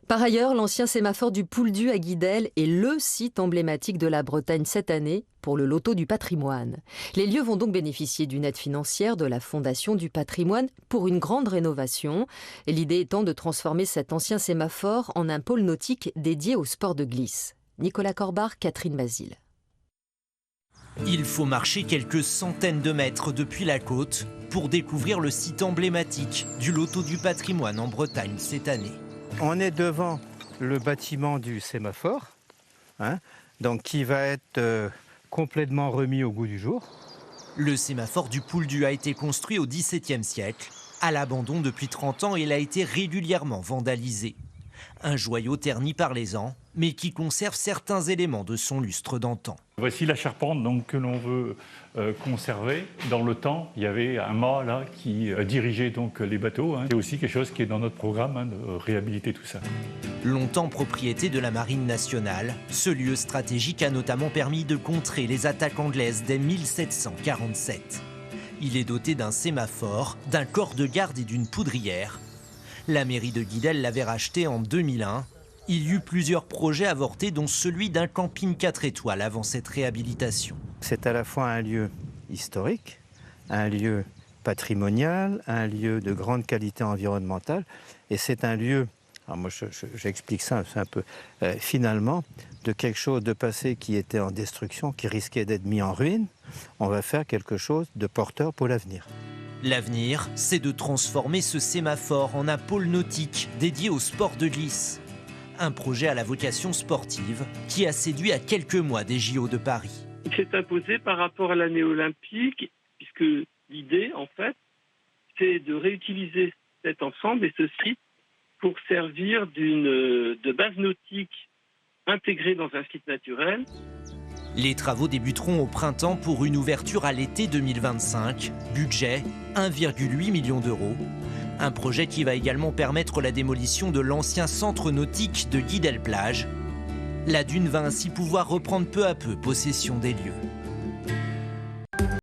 Par ailleurs, l'ancien sémaphore du Pouldu à Guidel est le site emblématique de la Bretagne cette année pour le loto du patrimoine. Les lieux vont donc bénéficier d'une aide financière de la Fondation du patrimoine pour une grande rénovation. L'idée étant de transformer cet ancien sémaphore en un pôle nautique dédié au sport de glisse. Nicolas Corbard, Catherine Basile. Il faut marcher quelques centaines de mètres depuis la côte pour découvrir le site emblématique du loto du patrimoine en Bretagne cette année. On est devant le bâtiment du sémaphore, donc qui va être complètement remis au goût du jour. Le sémaphore du Pouldu a été construit au XVIIe siècle. À l'abandon depuis 30 ans, il a été régulièrement vandalisé. Un joyau terni par les ans, mais qui conserve certains éléments de son lustre d'antan. Voici la charpente donc, que l'on veut conserver. Dans le temps, il y avait un mât là, qui dirigeait donc, les bateaux. C'est aussi quelque chose qui est dans notre programme, de réhabiliter tout ça. Longtemps propriété de la Marine nationale, ce lieu stratégique a notamment permis de contrer les attaques anglaises dès 1747. Il est doté d'un sémaphore, d'un corps de garde et d'une poudrière. La mairie de Guidel l'avait racheté en 2001. Il y eut plusieurs projets avortés, dont celui d'un camping 4 étoiles avant cette réhabilitation. C'est à la fois un lieu historique, un lieu patrimonial, un lieu de grande qualité environnementale, et c'est un lieu, alors moi j'explique ça un peu, finalement, de quelque chose de passé qui était en destruction, qui risquait d'être mis en ruine, on va faire quelque chose de porteur pour l'avenir. L'avenir, c'est de transformer ce sémaphore en un pôle nautique dédié au sport de glisse. Un projet à la vocation sportive qui a séduit à quelques mois des JO de Paris. Il s'est imposé par rapport à l'année olympique, puisque l'idée, en fait, c'est de réutiliser cet ensemble et ce site pour servir de base nautique intégrée dans un site naturel. Les travaux débuteront au printemps pour une ouverture à l'été 2025. Budget 1,8 million d'euros. Un projet qui va également permettre la démolition de l'ancien centre nautique de Guidel-Plage. La dune va ainsi pouvoir reprendre peu à peu possession des lieux.